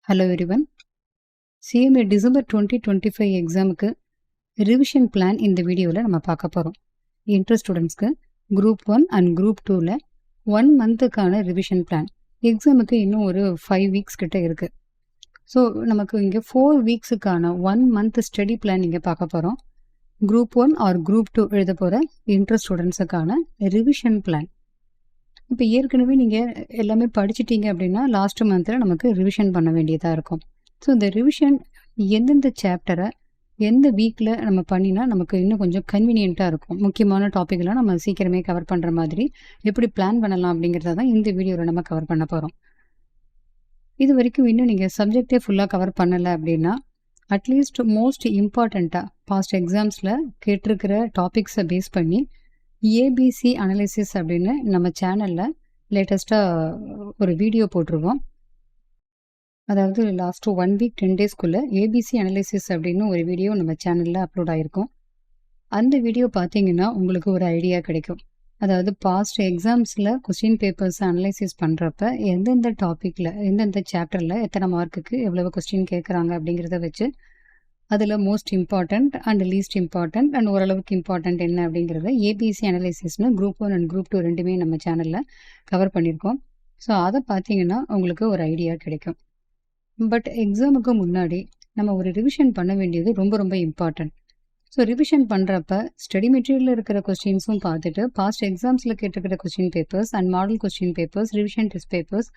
Hello everyone. CMA December 2025 எக்ஸாமுக்கு revision plan இந்த வீடியோவில் நம்ம பார்க்க போகிறோம். இன்ட்ரெஸ்ட் ஸ்டூடெண்ட்ஸ்க்கு குரூப் 1 அண்ட் குரூப் 2ல் 1 மந்த்துக்கான ரிவிஷன் பிளான். எக்ஸாமுக்கு இன்னும் ஒரு 5 வீக்ஸ் கிட்ட இருக்குது. ஸோ நமக்கு இங்கே 4 வீக்ஸுக்கான 1 மந்த் ஸ்டடி பிளான் இங்கே பார்க்க போகிறோம். குரூப் 1 ஆர் குரூப் 2 எழுத போகிற இன்ட்ரெஸ்ட் ஸ்டூடெண்ட்ஸுக்கான ரிவிஷன் பிளான். இப்போ ஏற்கனவே நீங்கள் எல்லாமே படிச்சிட்டிங்க அப்படின்னா லாஸ்ட் மந்தில் நமக்கு ரிவிஷன் பண்ண வேண்டியதாக இருக்கும். ஸோ இந்த ரிவிஷன் எந்தெந்த சாப்டரை எந்த வீக்கில் நம்ம பண்ணினா நமக்கு இன்னும் கொஞ்சம் கன்வீனியண்ட்டாக இருக்கும். முக்கியமான டாப்பிக்லாம் நம்ம சீக்கிரமே கவர் பண்ணுற மாதிரி எப்படி பிளான் பண்ணலாம் அப்படிங்கிறத தான் இந்த வீடியோவில் நம்ம கவர் பண்ண போகிறோம். இது வரைக்கும் இன்னும் நீங்கள் சப்ஜெக்டே ஃபுல்லாக கவர் பண்ணலை அப்படின்னா அட்லீஸ்ட் மோஸ்ட் இம்பார்ட்டண்ட்டாக பாஸ்ட் எக்ஸாம்ஸில் கேட்டிருக்கிற டாபிக்ஸை பேஸ் பண்ணி ஏபிசி அனலைசிஸ் அப்படின்னு நம்ம சேனலில் லேட்டஸ்ட்டாக ஒரு வீடியோ போட்டிருக்கோம். அதாவது லாஸ்ட்டு 1 வீக் 10 டேஸ்க்குள்ளே ஏபிசி அனலைசிஸ் அப்படின்னு ஒரு வீடியோ நம்ம சேனலில் அப்லோட் ஆகிருக்கும். அந்த வீடியோ பார்த்தீங்கன்னா உங்களுக்கு ஒரு ஐடியா கிடைக்கும். அதாவது பாஸ்ட் எக்ஸாம்ஸில் கொஸ்டின் பேப்பர்ஸை அனலைசிஸ் பண்ணுறப்ப எந்தெந்த டாப்பிக்கில் எந்தெந்த சாப்டரில் எத்தனை மார்க்குக்கு எவ்வளவு கொஸ்டின் கேட்குறாங்க அப்படிங்கிறத வச்சு அதில் most important and least important and ஓரளவுக்கு இம்பார்ட்டண்ட் என்ன அப்படிங்கிறத ஏபிசி அனலைசிஸ்னு குரூப் 1 அண்ட் குரூப் 2 ரெண்டுமே நம்ம சேனலில் கவர் பண்ணியிருக்கோம். ஸோ அதை பார்த்தீங்கன்னா உங்களுக்கு ஒரு ஐடியா கிடைக்கும். பட் எக்ஸாமுக்கு முன்னாடி நம்ம ஒரு ரிவிஷன் பண்ண வேண்டியது ரொம்ப ரொம்ப இம்பார்ட்டண்ட். ஸோ ரிவிஷன் பண்ணுறப்ப ஸ்டடி மெட்டீரியலில் இருக்கிற கொஸ்டின்ஸும் பார்த்துட்டு பாஸ்ட் எக்ஸாம்ஸில் கேட்டிருக்கிற question papers and model question papers, revision test papers,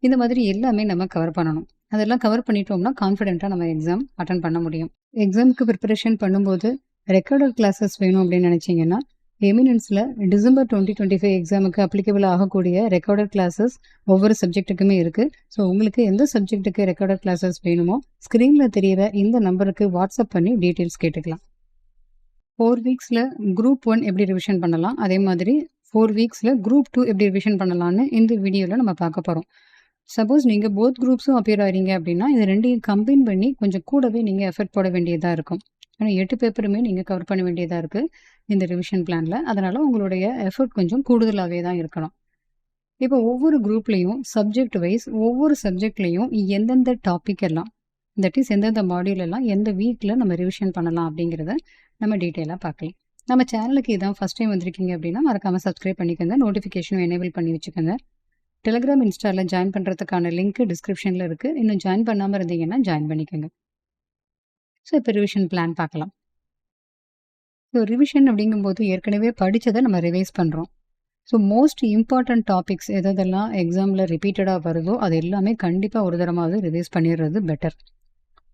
இந்த மாதிரி எல்லாமே நம்ம கவர் பண்ணணும். அதெல்லாம் கவர் பண்ணிட்டோம்னா கான்ஃபிடென்ட்டாக நம்ம எக்ஸாம் அட்டன் பண்ண முடியும். எக்ஸாமுக்கு ப்ரிப்பரேஷன் பண்ணும்போது ரெக்கார்டட் கிளாஸஸ் வேணும் அப்படின்னு நினச்சிங்கன்னா எமினன்ஸில் டிசம்பர் 2025 எக்ஸாமுக்கு அப்ளிகபிள் ஆகக்கூடிய ரெக்கார்டட் கிளாஸஸ் ஒவ்வொரு சப்ஜெக்ட்டுக்குமே இருக்குது. ஸோ உங்களுக்கு எந்த சப்ஜெக்ட்டுக்கு ரெக்கார்டட் கிளாஸஸ் வேணுமோ ஸ்க்ரீனில் தெரிகிற இந்த நம்பருக்கு வாட்ஸ்அப் பண்ணி டீட்டெயில்ஸ் கேட்டுக்கலாம். 4 வீக்ஸில் குரூப் 1 எப்படி ரிவிஷன் பண்ணலாம், அதே மாதிரி 4 வீக்ஸில் குரூப் 2 எப்படி ரிவிஷன் பண்ணலான்னு இந்த வீடியோவில் நம்ம பார்க்க போகிறோம். சப்போஸ் நீங்கள் போத் குரூப்ஸும் அப்பியர் ஆகிறீங்க அப்படின்னா இது ரெண்டையும் கம்பைன் பண்ணி கொஞ்சம் கூடவே நீங்கள் எஃபர்ட் போட வேண்டியதாக இருக்கும். ஆனால் 8 பேப்பருமே நீங்கள் கவர் பண்ண வேண்டியதாக இருக்குது இந்த ரிவிஷன் பிளானில். அதனால் உங்களுடைய எஃபர்ட் கொஞ்சம் கூடுதலாகவே தான் இருக்கணும். இப்போ ஒவ்வொரு குரூப்லேயும் சப்ஜெக்ட் வைஸ் ஒவ்வொரு சப்ஜெக்ட்லேயும் எந்தெந்த டாபிக் எல்லாம் தட் இஸ் எந்தெந்த மாடியூல் எல்லாம் எந்த வீக்கில் நம்ம ரிவிஷன் பண்ணலாம் அப்படிங்கிறத நம்ம டீட்டெயிலாக பார்க்கலாம். நம்ம சேனலுக்கு இதான் ஃபஸ்ட் டைம் வந்திருக்கீங்க அப்படின்னா மறக்காமல் சப்ஸ்கிரைப் பண்ணிக்கோங்க, நோட்டிஃபிகேஷனும் எனேபிள் பண்ணி வச்சுக்கோங்க. டெலிகிராம் இன்ஸ்டாவில் ஜாயின் பண்ணுறதுக்கான லிங்க் டிஸ்கிரிப்ஷனில் இருக்குது. இன்னும் ஜாயின் பண்ணாமல் இருந்தீங்கன்னா ஜாயின் பண்ணிக்கோங்க. ஸோ இப்போ ரிவிஷன் பிளான் பார்க்கலாம். ஸோ ரிவிஷன் அப்படிங்கும்போது ஏற்கனவே படித்ததை நம்ம ரிவைஸ் பண்ணுறோம். ஸோ மோஸ்ட் இம்பார்ட்டண்ட் டாபிக்ஸ் எதெல்லாம் எக்ஸாமில் ரிப்பீட்டடாக வருதோ அது எல்லாமே கண்டிப்பாக ஒரு தரமாவது ரிவைஸ் பண்ணிடுறது பெட்டர்.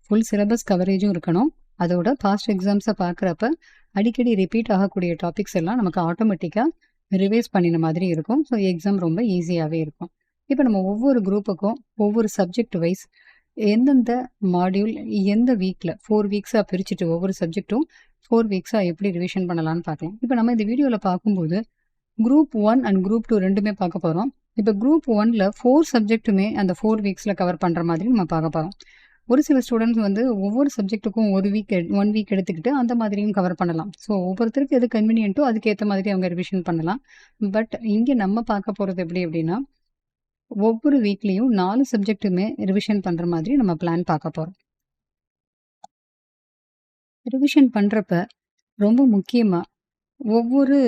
ஃபுல் சிலபஸ் கவரேஜும் இருக்கணும். அதோட பாஸ்ட் எக்ஸாம்ஸை பார்க்குறப்ப அடிக்கடி ரிப்பீட் ஆகக்கூடிய டாபிக்ஸ் எல்லாம் நமக்கு ஆட்டோமேட்டிக்காக ரிவைஸ் பண்ணின மாதிரி இருக்கும். ஸோ எக்ஸாம் ரொம்ப ஈஸியாகவே இருக்கும். இப்போ நம்ம ஒவ்வொரு குரூப்புக்கும் ஒவ்வொரு சப்ஜெக்ட் வைஸ் எந்தெந்த மாடியூல் எந்த வீக்கில் 4 வீக்ஸாக பிரிச்சுட்டு ஒவ்வொரு சப்ஜெக்ட்டும் 4 வீக்ஸாக எப்படி ரிவிஷன் பண்ணலான்னு பார்க்கலாம். இப்போ நம்ம இந்த வீடியோவில் பார்க்கும்போது குரூப் 1 அண்ட் குரூப் 2 ரெண்டுமே பார்க்க போகிறோம். இப்போ குரூப் 1ல் 4 சப்ஜெக்ட்டுமே அந்த 4 வீக்ஸில் கவர் பண்ணுற மாதிரி நம்ம பார்க்க போகிறோம். ஒரு சில ஸ்டூடெண்ட்ஸ் வந்து ஒவ்வொரு சப்ஜெக்ட்டுக்கும் 1 வீக் எடுத்துக்கிட்டு அந்த மாதிரியும் கவர் பண்ணலாம். ஸோ ஒவ்வொருத்தருக்கு எது கன்வீனியன்ட்டோ அதுக்கேற்ற மாதிரி அவங்க ரிவிஷன் பண்ணலாம். பட் இங்கே நம்ம பார்க்க போகிறது எப்படி அப்படின்னா ஒவ்வொரு வீக்லேயும் 4 சப்ஜெக்ட்டுமே ரிவிஷன் பண்ணுற மாதிரி நம்ம பிளான் பார்க்க போகிறோம். ரிவிஷன் பண்ணுறப்ப ரொம்ப முக்கியமாக ஒவ்வொரு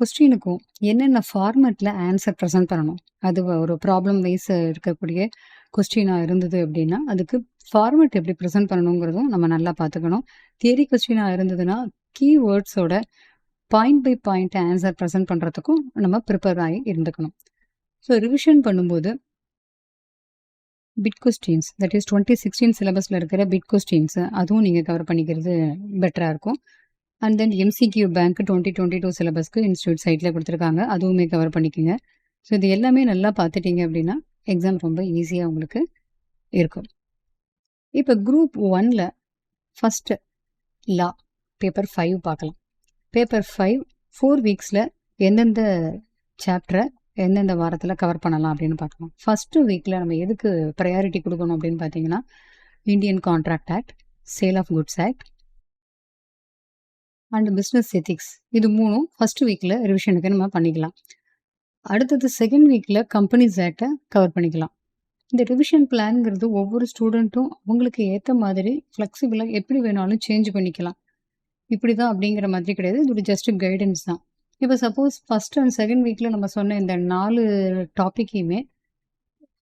கொஸ்டினுக்கும் என்னென்ன ஃபார்மேட்டில் ஆன்சர் ப்ரெசென்ட் பண்ணணும். அது ஒரு ப்ராப்ளம் வைஸ் இருக்கக்கூடிய கொஸ்டினாக இருந்தது அப்படின்னா அதுக்கு ஃபார்மேட் எப்படி ப்ரெசென்ட் பண்ணணுங்கிறதும் நம்ம நல்லா பார்த்துக்கணும். தியரி கொஸ்டினாக இருந்ததுன்னா கீவேர்ட்ஸோட point by point answer present பண்ணுறதுக்கும் நம்ம ப்ரிப்பேர் ஆகி இருந்துக்கணும். ஸோ ரிவிஷன் பண்ணும்போது பிட் கொஸ்டின்ஸ் தட் இஸ் 2016 சிலபஸில் இருக்கிற பிட் கொஸ்டின்ஸ் அதுவும் நீங்கள் கவர் பண்ணிக்கிறது பெட்டராக இருக்கும். அண்ட் தென் எம்சிக்யூ பேங்க் 2022 சிலபஸ்க்கு இன்ஸ்டியூட் சைட்டில் கொடுத்துருக்காங்க, அதுவுமே கவர் பண்ணிக்கோங்க. ஸோ இது எல்லாமே நல்லா பார்த்துட்டிங்க அப்படின்னா எக்ஸாம் ரொம்ப ஈஸியாக உங்களுக்கு இருக்கும். இப்போ குரூப் 1ல் ஃபஸ்ட்டு லா பேப்பர் 5 பார்க்கலாம். பேப்பர் 5 4 வீக்ஸில் எந்தெந்த சாப்டரை எந்தெந்த வாரத்தில் கவர் பண்ணலாம் அப்படின்னு பார்க்கலாம். ஃபஸ்ட்டு வீக்கில் நம்ம எதுக்கு ப்ரையாரிட்டி கொடுக்கணும் அப்படின்னு பார்த்தீங்கன்னா Indian contract act, sale of goods act and business ethics, இது 3ம் ஃபஸ்ட்டு வீக்கில் ரிவிஷனுக்கு நம்ம பண்ணிக்கலாம். அடுத்தது செகண்ட் வீக்கில் கம்பெனிஸ் ஆக்டை கவர் பண்ணிக்கலாம். இந்த ரிவிஷன் பிளான்ங்கிறது ஒவ்வொரு ஸ்டூடெண்ட்டும் அவங்களுக்கு ஏற்ற மாதிரி ஃப்ளெக்சிபிளாக எப்படி வேணாலும் சேஞ்ச் பண்ணிக்கலாம். இப்படி தான் அப்படிங்கிற மாதிரி கிடையாது. இது ஒரு ஜஸ்ட் கைடன்ஸ் தான். இப்போ சப்போஸ் ஃபர்ஸ்ட் அண்ட் செகண்ட் வீக்ல நம்ம சொன்ன இந்த 4 டாப்பிக்கையுமே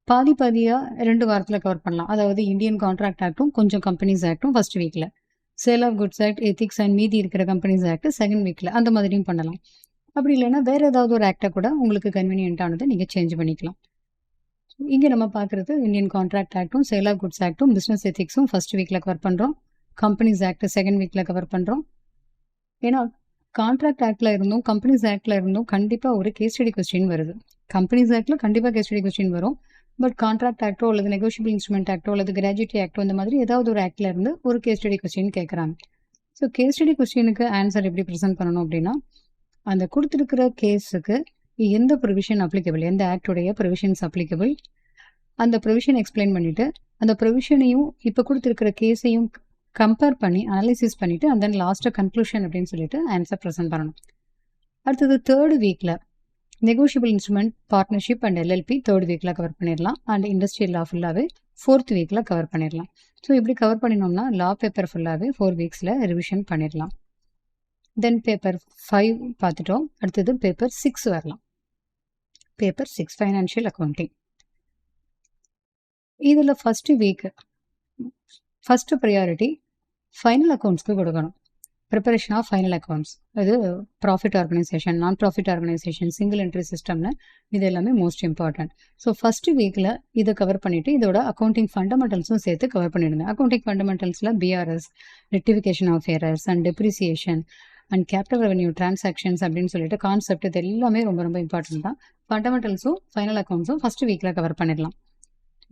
பாதி பாதியாக 2 வாரத்தில் கவர் பண்ணலாம். அதாவது இந்தியன் கான்ட்ராக்ட் ஆக்டும் கொஞ்சம் கம்பெனிஸ் ஆக்டும் ஃபர்ஸ்ட் வீக்கில், sale of goods act, ethics and மீதி இருக்கிற கம்பெனிஸ் ஆக்ட் செகண்ட் வீக்கில், அந்த மாதிரியும் பண்ணலாம். அப்படி இல்லைன்னா வேறு ஏதாவது ஒரு ஆக்டை கூட உங்களுக்கு கன்வீனியன்ட்டானதை நீங்கள் சேஞ்ச் பண்ணிக்கலாம். இங்கே நம்ம பார்க்குறது இந்தியன் கான்ட்ராக்ட் ஆக்டும், சேல் ஆஃப் குட்ஸ் ஆக்டும், பிஸ்னஸ் எத்திக்ஸும் ஃபர்ஸ்ட் வீக்கில் கவர் பண்ணுறோம். கம்பெனிஸ் ஆக்ட் செகண்ட் வீக்கில் கவர் பண்ணுறோம். ஏன்னா கான்ட்ராக்ட் ஆக்டில் இருந்தும் கம்பெனிஸ் ஆக்டில் இருந்தும் கண்டிப்பாக ஒரு கேஸ் ஸ்டடி கொஸ்டின் வருது. கம்பெனிஸ் ஆக்டில் கண்டிப்பாக கேஸ் ஸ்டடி கொஸ்டின் வரும். பட் கான்ட்ராக்ட் ஆக்டோ அல்லது நெகோஷியபிள் இன்ஸ்ட்ருமெண்ட் ஆக்டோ அல்லது கிராஜுவிட்டி ஆக்டோ இந்த மாதிரி ஏதாவது ஒரு ஆக்டில் இருந்து ஒரு கேஸ் ஸ்டடி கொஸ்டின் கேட்குறாங்க. ஸோ கேஸ் ஸ்டடி கொஸ்டினுக்கு ஆன்சர் எப்படி ப்ரெசென்ட் பண்ணணும் அப்படின்னா, அந்த கொடுத்துருக்கிற கேஸுக்கு எந்த ப்ரொவிஷன் அப்ளிகபிள், எந்த ஆக்டோடைய ப்ரொவிஷன்ஸ் அப்ளிகபிள், அந்த ப்ரொவிஷன் எக்ஸ்பிளைன் பண்ணிவிட்டு அந்த ப்ரொவிஷனையும் இப்போ கொடுத்துருக்கிற கேஸையும் கம்பேர் பண்ணி அனலைசிஸ் பண்ணிவிட்டு அண்ட் தென் லாஸ்ட்டாக கன்க்ளூஷன் அப்படின்னு சொல்லிட்டு ஆன்சர் ப்ரெசென்ட் பண்ணணும். அடுத்தது தேர்ட் வீக்கில் negotiable instrument, partnership and LLB third வீக்கில் கவர் பண்ணிடலாம். அண்ட் இண்டஸ்ட்ரியல் லா ஃபுல்லாகவே ஃபோர்த் வீக்கில் கவர் பண்ணிடலாம். ஸோ இப்படி கவர் பண்ணினோம்னா லா பேப்பர் ஃபுல்லாகவே 4 வீக்ஸில் ரிவிஷன் பண்ணிடலாம். தென் பேப்பர் 5 பார்த்துட்டோம். அடுத்தது பேப்பர் 6 வரலாம். Paper 6 financial accounting. இதில் first week first priority final அக்கௌண்ட்ஸ்க்கு கொடுக்கணும். ப்ரிப்பரேஷன் ஆஃப் ஃபைனல் அக்கௌண்ட்ஸ், அது profit organisation, non profit organisation, single entry சிஸ்டம்னு இது எல்லாமே மோஸ்ட் இம்பார்ட்டன்ட். ஸோ ஃபஸ்ட்டு வீக்கில் இதை கவர் பண்ணிவிட்டு இதோட அக்கௌண்டிங் ஃபண்டமெண்டல்ஸும் சேர்த்து கவர் பண்ணிடுங்க. அக்கௌண்டிங் ஃபண்டமெண்டல்ஸில் BRS, rectification of errors and depreciation and capital revenue transactions அப்படின்னு சொல்லிட்டு கான்செப்ட் இது எல்லாமே ரொம்ப ரொம்ப இம்பார்ட்டன்ட் தான். ஃபண்டமெண்டல்ஸும் ஃபைனல் அக்கௌண்ட்ஸும் ஃபஸ்ட்டு வீக்கில் கவர் பண்ணிடலாம்.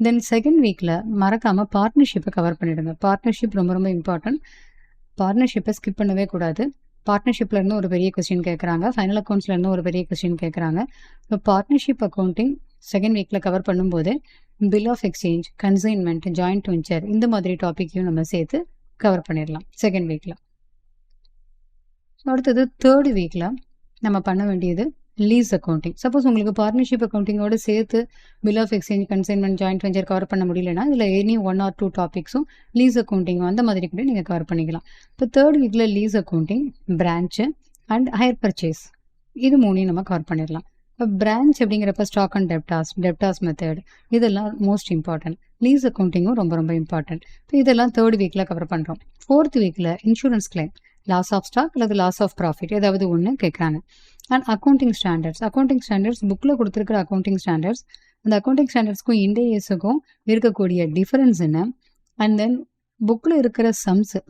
தென் செகண்ட் வீக்கில் மறக்காமல் பார்ட்னர்ஷிப்பை கவர் பண்ணிவிடுங்க. பார்ட்னர்ஷிப் ரொம்ப ரொம்ப இம்பார்ட்டன்ட். பார்ட்னர்ஷிப்பை ஸ்கிப் பண்ணவே கூடாது. பார்ட்னர்ஷிப்லேருந்து ஒரு பெரிய கொஸ்டின் கேட்குறாங்க, ஃபைனல் அக்கௌண்ட்ஸ்லேருந்து ஒரு பெரிய கொஸ்டின் கேட்குறாங்க. இப்போ பார்ட்னர்ஷிப் அக்கௌண்டிங் செகண்ட் வீக்கில் கவர் பண்ணும்போது bill of exchange, consignment, joint venture இந்த மாதிரி டாப்பிக்கையும் நம்ம சேர்த்து கவர் பண்ணிடலாம் செகண்ட் வீக்கில். அடுத்தது தேர்ட் வீக்கில் நம்ம பண்ண வேண்டியது லீஸ் அக்கௌண்டிங். சப்போஸ் உங்களுக்கு பார்ட்னர்ஷிப் அக்கௌண்டிங்கோடு சேர்த்து bill of exchange, consignment, joint venture cover பண்ண முடியலன்னா இதில் எனி 1 or 2 டாபிக்ஸும் லீஸ் அக்கௌண்டிங் அந்த மாதிரி கூட நீங்கள் கவர் பண்ணிக்கலாம். இப்போ தேர்ட் வீக்கில் lease accounting, branch and hire purchase இது மூணையும் நம்ம கவர் பண்ணிடலாம். இப்போ பிரான்ச் அப்படிங்கிறப்ப ஸ்டாக் அண்ட் டெப்டாஸ் மெத்தட் இதெல்லாம் மோஸ்ட் இம்பார்ட்டன்ட். லீஸ் அக்கௌண்டிங்கும் ரொம்ப ரொம்ப இம்பார்ட்டன்ட். இப்போ இதெல்லாம் தேர்ட் வீக்கில் கவர் பண்ணுறோம். ஃபோர்த் வீக்கில் insurance claim, loss of stock அல்லது லாஸ் ஆஃப் ப்ராஃபிட் ஏதாவது ஒன்று கேட்குறாங்க. அண்ட் அக்கௌண்டிங் ஸ்டாண்டர்ட்ஸ் புக்கில் கொடுத்துருக்கிற அக்கௌண்டிங் ஸ்டாண்டர்ட்ஸ், அந்த அக்கௌண்டிங் ஸ்டாண்டர்ட்ஸ்க்கும் இண்டேஎஸுக்கும் இருக்கக்கூடிய டிஃபரன்ஸ் என்ன, அண்ட் தென் புக்கில் இருக்கிற சம்ஸு,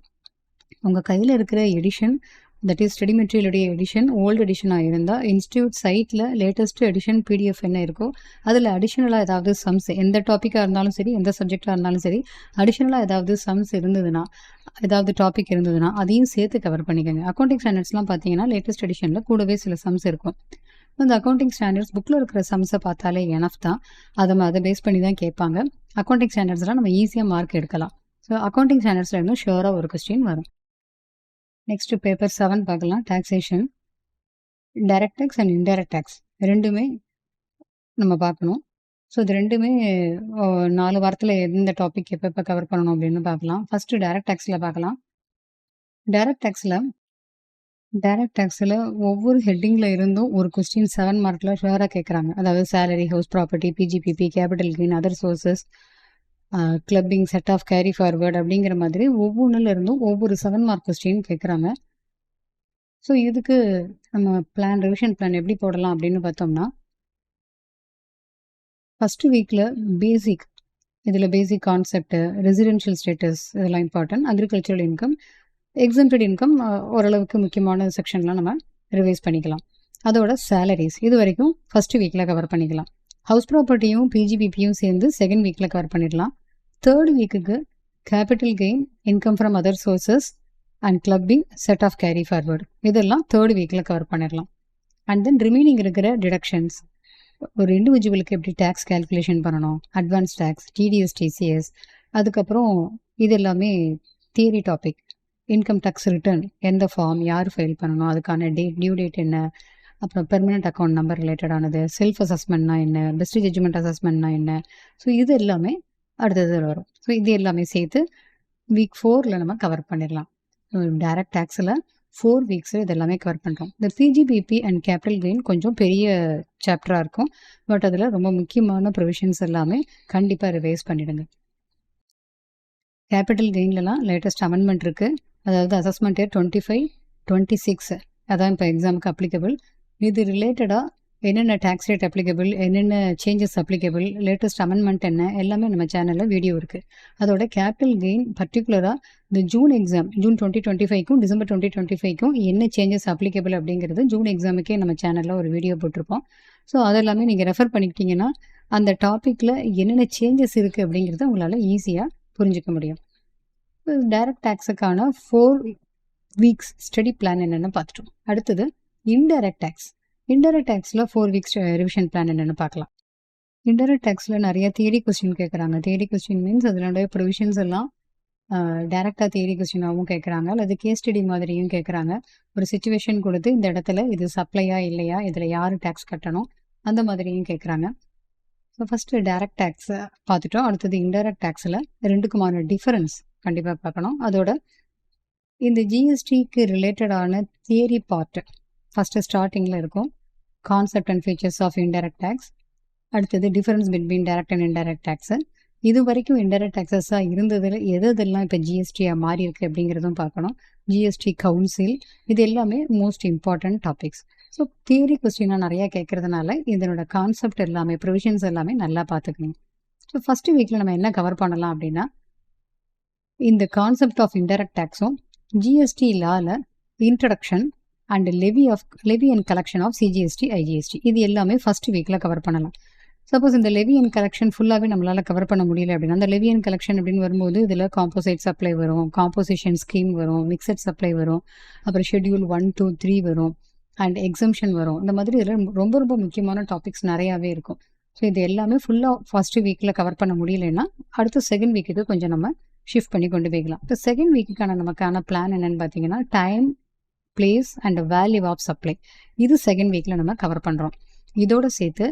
உங்கள் கையில் இருக்கிற எடிஷன், தட் இஸ் ஸ்டடி மெட்டீரியலுடைய எடிஷன் ஓல்டு எடிஷனாக இருந்தால் இன்ஸ்டியூட் சைட்டில் லேட்டஸ்ட்டு எடிஷன் பிடிஎஃப் என்ன இருக்கோ அதில் அடிஷ்னலாக ஏதாவது சம்ஸ், எந்த டாப்பிக்காக இருந்தாலும் சரி, எந்த சப்ஜெக்டாக இருந்தாலும் சரி, அடிஷ்னலாக ஏதாவது சம்ஸ் இருந்ததுன்னா, ஏதாவது டாபிக் இருந்ததுன்னா அதையும் சேர்த்து கவர் பண்ணிக்கோங்க. அக்கௌண்டிங் ஸ்டாண்டர்ட்ஸ்லாம் பார்த்தீங்கன்னா லேட்டஸ்ட் எடிஷனில் கூடவே சில சம்ஸ் இருக்கும். அந்த அக்கௌண்டிங் ஸ்டாண்டர்ட்ஸ் புக்கில் இருக்கிற சம்ஸை பார்த்தாலே எனஃப் தான். அதை பேஸ் பண்ணி தான் கேட்பாங்க. அக்கௌண்டிங் ஸ்டாண்டர்ட்ஸ்லாம் நம்ம ஈஸியாக மார்க் எடுக்கலாம். ஸோ அக்கௌண்டிங் ஸ்டாண்டர்ட்ஸில் இருந்தும் ஷுவராக ஒரு கொஸ்டின் வரும். நெக்ஸ்ட் பேப்பர் 7 பார்க்கலாம். Taxation, direct tax and indirect tax ரெண்டுமே நம்ம பார்க்கணும். ஸோ இது ரெண்டுமே 4 வாரத்தில் எந்த டாபிக் எப்போ கவர் பண்ணணும் அப்படின்னு பார்க்கலாம். ஃபஸ்ட்டு டைரக்ட் டேக்ஸில் பார்க்கலாம். டைரக்ட் டேக்ஸில் ஒவ்வொரு ஹெட்டிங்கில் இருந்தும் ஒரு கொஸ்டின் 7 மார்க்கில் ஷுவராக கேட்குறாங்க. அதாவது salary, house property, PGBP, capital gain, other sources, clubbing, set off carry forward அப்படிங்கிற மாதிரி ஒவ்வொன்றில் இருந்தும் ஒவ்வொரு 7 மார்க் கொஸ்டின் கேட்குறாங்க. ஸோ இதுக்கு நம்ம ரிவிஷன் பிளான் எப்படி போடலாம் அப்படின்னு பார்த்தோம்னா, ஃபஸ்ட்டு வீக்கில் பேசிக், இதில் பேசிக் கான்செப்ட், ரெசிடென்ஷியல் ஸ்டேட்டஸ் இதெல்லாம் important. Agricultural income, exempted income ஓரளவுக்கு முக்கியமான செக்ஷன்லாம் நம்ம ரிவைஸ் பண்ணிக்கலாம். அதோட சேலரிஸ் இது வரைக்கும் ஃபஸ்ட்டு வீக்கில் கவர் பண்ணிக்கலாம். ஹவுஸ் ப்ராப்பர்ட்டியும் பிஜிபிபியும் சேர்ந்து செகண்ட் வீக்கில் கவர் பண்ணிடலாம். தேர்ட் வீக்குக்கு capital gain, income from other sources and clubbing, set off carry forward இதெல்லாம் தேர்ட் வீக்கில் கவர் பண்ணிடலாம். அண்ட் தென் ரிமைனிங் இருக்கிற டிடக்ஷன்ஸ், ஒரு இண்டிவிஜுவலுக்கு எப்படி டேக்ஸ் கேல்குலேஷன் பண்ணணும், அட்வான்ஸ் டேக்ஸ், டிடிஎஸ், டிசிஎஸ், அதுக்கப்புறம் இது எல்லாமே theory topic. Income tax return எந்த ஃபார்ம், யார் ஃபைல் பண்ணணும், அதுக்கான டியூ டேட் என்ன, அப்புறம் பெர்மனன்ட் அக்கௌண்ட் நம்பர் ரிலேட்டடானது, செல்ஃப் அசஸ்மெண்ட்னா என்ன, பெஸ்ட் ஜட்ஜ்மெண்ட் அசஸ்மெண்ட்னா என்ன, ஸோ இது எல்லாமே அடுத்தது வரும். ஸோ இது எல்லாமே சேர்த்து வீக் 4ல் நம்ம கவர் பண்ணிடலாம். டைரக்ட் டேக்ஸில் 4 வீக்ஸு இது எல்லாமே கவர் பண்ணுறோம். இந்த பிஜிபிபி அண்ட் கேபிட்டல் கெயின் கொஞ்சம் பெரிய சாப்டராக இருக்கும். பட் அதில் ரொம்ப முக்கியமான ப்ரொவிஷன்ஸ் எல்லாமே கண்டிப்பாக ரிவைஸ் பண்ணிவிடுங்க. கேபிட்டல் கெயின்லலாம் லேட்டஸ்ட் அமெண்ட்மெண்ட் இருக்குது. அதாவது அசஸ்மெண்ட் இயர் 25, 26 அதான் இப்போ எக்ஸாமுக்கு அப்ளிகபிள். இது ரிலேட்டடாக என்னென்ன டேக்ஸ் ரேட் அப்ளிகபிள், என்னென்ன சேஞ்சஸ் அப்ளிகபிள், லேட்டஸ்ட் அமெண்ட்மெண்ட் என்ன, எல்லாமே நம்ம சேனலில் வீடியோ இருக்குது. அதோட கேபிட்டல் கெயின் பர்டிகுலராக இந்த ஜூன் எக்ஸாம், ஜூன் 2025க்கும் டிசம்பர் 2025க்கும் என்ன சேஞ்சஸ் அப்ளிகபிள் அப்படிங்கிறது ஜூன் எக்ஸாமுக்கே நம்ம சேனலில் ஒரு வீடியோ போட்டிருப்போம். ஸோ அதெல்லாமே நீங்கள் ரெஃபர் பண்ணிக்கிட்டிங்கன்னா அந்த டாப்பிக்கில் என்னென்ன சேஞ்சஸ் இருக்குது அப்படிங்கிறத உங்களால் ஈஸியாக புரிஞ்சிக்க முடியும். டைரக்ட் டேக்ஸுக்கான 4 வீக்ஸ் ஸ்டடி பிளான் என்னென்னு பார்த்துட்டோம். அடுத்தது இன்டைரக்ட் டேக்ஸ். இன்டைரக்ட் டேக்ஸில் 4 வீக்ஸ் ரிவிஷன் பிளான் என்னென்னு பார்க்கலாம். இன்டைரக்ட் டேக்ஸில் நிறைய தியரி கொஸ்டின் கேட்குறாங்க. தியரி கொஸ்டின் மீன்ஸ் அதனுடைய ப்ரொவிஷன்ஸ் எல்லாம் டைரெக்டாக தியரி கொஸ்டினாகவும் கேட்குறாங்க, அல்லது கேஸ் ஸ்டடி மாதிரியும் கேட்குறாங்க. ஒரு சுச்சுவேஷன் கொடுத்து இந்த இடத்துல இது சப்ளையா இல்லையா, இதில் யார் டேக்ஸ் கட்டணும், அந்த மாதிரியும் கேட்குறாங்க. ஸோ ஃபஸ்ட்டு டைரக்ட் டேக்ஸை பார்த்துட்டோம். அடுத்தது இன்டைரக்ட் டேக்ஸில் ரெண்டுக்குமான டிஃபரன்ஸ் கண்டிப்பாக பார்க்கணும். அதோட இந்த ஜிஎஸ்டிக்கு ரிலேட்டடான தியரி பார்ட்டு ஃபஸ்ட்டு ஸ்டார்டிங்கில் இருக்கும். Concept and features of indirect tax. அடுத்தது difference between direct and indirect tax. இது வரைக்கும் இன்டைரக்ட் டேக்ஸஸாக இருந்ததில் எதெல்லாம் இப்போ ஜிஎஸ்டியாக மாறி இருக்குது அப்படிங்கிறதும் பார்க்கணும். ஜிஎஸ்டி கவுன்சில், இது எல்லாமே most important topics. So theory கொஸ்டினாக நிறையா கேட்குறதுனால இதனோட கான்செப்ட் எல்லாமே, ப்ரொவிஷன்ஸ் எல்லாமே நல்லா பார்த்துக்கணும். ஸோ ஃபஸ்ட்டு வீக்கில் நம்ம என்ன கவர் பண்ணலாம் அப்படின்னா, இந்த கான்செப்ட் ஆஃப் இன்டைரக்ட் டேக்ஸும் ஜிஎஸ்டி லாவில் introduction and levy and collection of CGST, IGST, இது எல்லாமே ஃபர்ஸ்ட் வீக்கில் கவர் பண்ணலாம். சப்போஸ் இந்த லெவி அண்ட் கலெக்ஷன் ஃபுல்லாகவே நம்மளால் கவர் பண்ண முடியல அப்படின்னா, அந்த லெவி அண்ட் கலெக்ஷன் அப்படின்னு வரும்போது இதில் காம்போசைட் சப்ளை வரும், காம்போசிஷன் ஸ்கீம் வரும், மிக்சட் சப்ளை வரும், அப்புறம் ஷெட்யூல் 1, 2, 3 வரும், அண்ட் எக்ஸம்ஷன் வரும். இந்த மாதிரி இதில் ரொம்ப ரொம்ப முக்கியமான டாபிக்ஸ் நிறையாவே இருக்கும். ஸோ இது எல்லாமே ஃபுல்லாக ஃபஸ்ட்டு வீக்கில் கவர் பண்ண முடியலன்னா அடுத்த செகண்ட் வீக்குக்கு கொஞ்சம் நம்ம ஷிஃப்ட் பண்ணி கொண்டு போய்க்கலாம். இப்போ செகண்ட் வீக்குக்கான நமக்கான பிளான் என்னென்னு பார்த்தீங்கன்னா, time, place and value of supply, இது செகண்ட் வீக்கில் நம்ம கவர் பண்ணுறோம். இதோடு சேர்த்து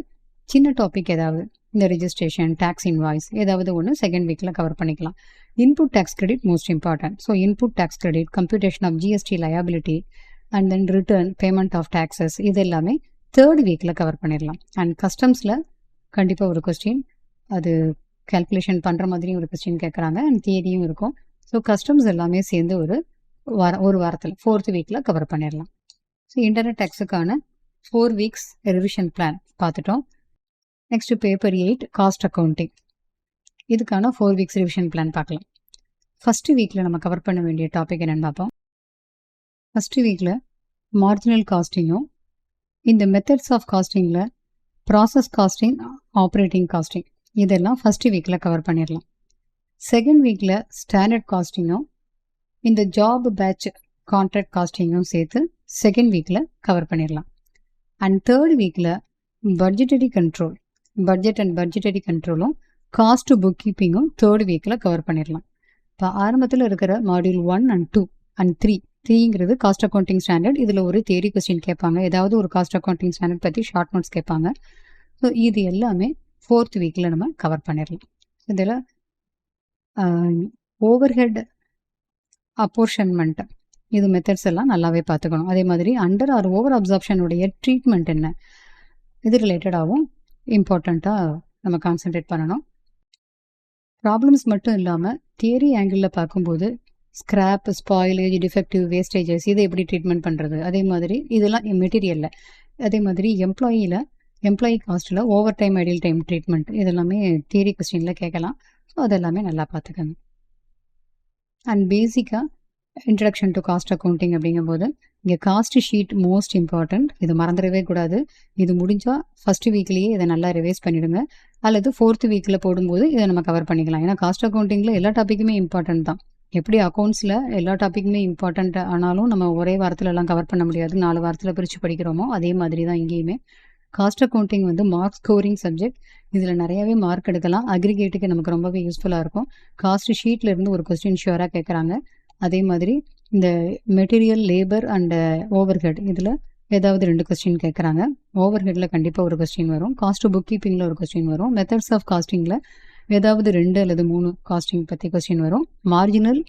சின்ன டாபிக் ஏதாவது, இந்த ரெஜிஸ்ட்ரேஷன், டேக்ஸ் இன்வாய்ஸ், ஏதாவது ஒன்று செகண்ட் வீக்கில் கவர் பண்ணிக்கலாம். Input tax credit most important. So input tax credit, computation of GST liability and then return, payment of taxes, இது எல்லாமே தேர்ட் வீக்கில் கவர் பண்ணிடலாம். அண்ட் கஸ்டம்ஸில் கண்டிப்பாக ஒரு கொஸ்டின், அது கேல்குலேஷன் பண்ணுற மாதிரியும் ஒரு கொஸ்டின் கேட்குறாங்க, அண்ட் தியரியும் இருக்கும். ஸோ கஸ்டம்ஸ் எல்லாமே சேர்ந்து ஒரு வாரத்தில் 4th வீக்கில் கவர் பண்ணிடலாம். ஸோ இன்டைரக்ட் டேக்ஸுக்கான 4 வீக்ஸ் ரிவிஷன் பிளான் பார்த்துட்டோம். நெக்ஸ்ட் பேப்பர் 8 காஸ்ட் அக்கௌண்டிங், இதுக்கான 4 வீக்ஸ் ரிவிஷன் பிளான் பார்க்கலாம். ஃபஸ்ட்டு வீக்கில் நம்ம கவர் பண்ண வேண்டிய டாபிக் என்னென்னு பார்ப்போம். ஃபஸ்ட்டு வீக்கில் மார்ஜினல் காஸ்டிங்கும், இந்த மெத்தட்ஸ் ஆஃப் காஸ்டிங்கில் ப்ராசஸ் காஸ்டிங், ஆப்ரேட்டிங் காஸ்டிங், இதெல்லாம் ஃபஸ்ட்டு வீக்கில் கவர் பண்ணிடலாம். செகண்ட் வீக்கில் ஸ்டாண்டர்ட் காஸ்டிங்கும், இந்த ஜாப் பேட்ச் கான்ட்ராக்ட் காஸ்டிங்கும் சேர்த்து செகண்ட் வீக்கில் கவர் பண்ணிடலாம். அண்ட் தேர்ட் வீக்கில் budgetary control, budget and budgetary கண்ட்ரோலும் காஸ்ட் புக் கீப்பிங்கும் தேர்ட் வீக்கில் கவர் பண்ணிடலாம். இப்போ ஆரம்பத்தில் இருக்கிற மாடியூல் 1 and 2 and 3ங்கிறது காஸ்ட் அக்கௌண்டிங் ஸ்டாண்டர்ட். இதில் ஒரு தியரி கொஸ்டின் கேட்பாங்க, ஏதாவது ஒரு காஸ்ட் அக்கௌண்டிங் ஸ்டாண்டர்ட் பற்றி ஷார்ட் நோட்ஸ் கேட்பாங்க. ஸோ இது எல்லாமே 4th வீக்கில் நம்ம கவர் பண்ணிடலாம். இதில் ஓவர்ஹெட் அப்போர்ஷன்மெண்ட், இது மெத்தட்ஸ் எல்லாம் நல்லாவே பார்த்துக்கணும். அதே மாதிரி அண்டர் ஆர் ஓவர் அப்சார்ப்ஷனுடைய ட்ரீட்மெண்ட் என்ன, இது ரிலேட்டடாகவும் இம்பார்ட்டண்ட்டாக நம்ம கான்சென்ட்ரேட் பண்ணணும். ப்ராப்ளம்ஸ் மட்டும் இல்லாமல் தியரி ஆங்கிளில் பார்க்கும்போது ஸ்கிராப், ஸ்பாயிலேஜ், டிஃபெக்டிவ், வேஸ்டேஜஸ், இதை எப்படி ட்ரீட்மெண்ட் பண்ணுறது, அதே மாதிரி இதெல்லாம் மெட்டீரியலில், அதே மாதிரி எம்ப்ளாயி காஸ்ட்டில் over time, ideal time treatment, இதெல்லாமே தியரி கொஸ்டினில் கேட்கலாம். ஸோ அதெல்லாமே நல்லா பார்த்துக்கோங்க. அண்ட் பேசிக்காக இன்ட்ரடக்ஷன் டு காஸ்ட் அக்கௌண்டிங் அப்படிங்கும்போது இங்கே காஸ்ட் ஷீட் மோஸ்ட் இம்பார்ட்டண்ட், இது மறந்துடவே கூடாது. இது முடிஞ்சால் ஃபஸ்ட்டு வீக்லேயே இதை நல்லா ரிவைஸ் பண்ணிவிடுங்க, அல்லது 4th வீக்கில் போடும்போது இதை நம்ம கவர் பண்ணிக்கலாம். ஏன்னா காஸ்ட் அக்கௌண்டிங்கில் எல்லா டாப்பிக்குமே இம்பார்ட்டன்ட் தான். எப்படி அக்கௌண்ட்ஸில் எல்லா டாப்பிக்குமே இம்பார்ட்டண்ட் ஆனாலும் நம்ம ஒரே வாரத்தில் எல்லாம் கவர் பண்ண முடியாது, 4 வாரத்தில் பிரித்து படிக்கிறோமோ அதே மாதிரி தான் இங்கேயுமே. காஸ்ட் அக்கௌண்டிங் வந்து மார்க் ஸ்கோரிங் சப்ஜெக்ட், இதில் நிறையாவே மார்க் எடுக்கலாம். அக்ரிகேட்டுக்கு நமக்கு ரொம்பவே யூஸ்ஃபுல்லாக இருக்கும். காஸ்ட் ஷீட்டில் இருந்து ஒரு கொஸ்டின் ஷியூராக கேட்குறாங்க. அதே மாதிரி இந்த மெட்டீரியல், லேபர் அண்ட் ஓவர்ஹெட், இதில் ஏதாவது 2 கொஸ்டின் கேட்குறாங்க. ஓவர் ஹெட்டில் கண்டிப்பாக ஒரு கொஸ்டின் வரும். காஸ்ட் புக் கீப்பிங்கில் ஒரு கொஸ்டின் வரும். மெத்தட்ஸ் ஆஃப் காஸ்டிங்கில் ஏதாவது 2 அல்லது 3 காஸ்டிங் பற்றி கொஸ்டின் வரும். Marginal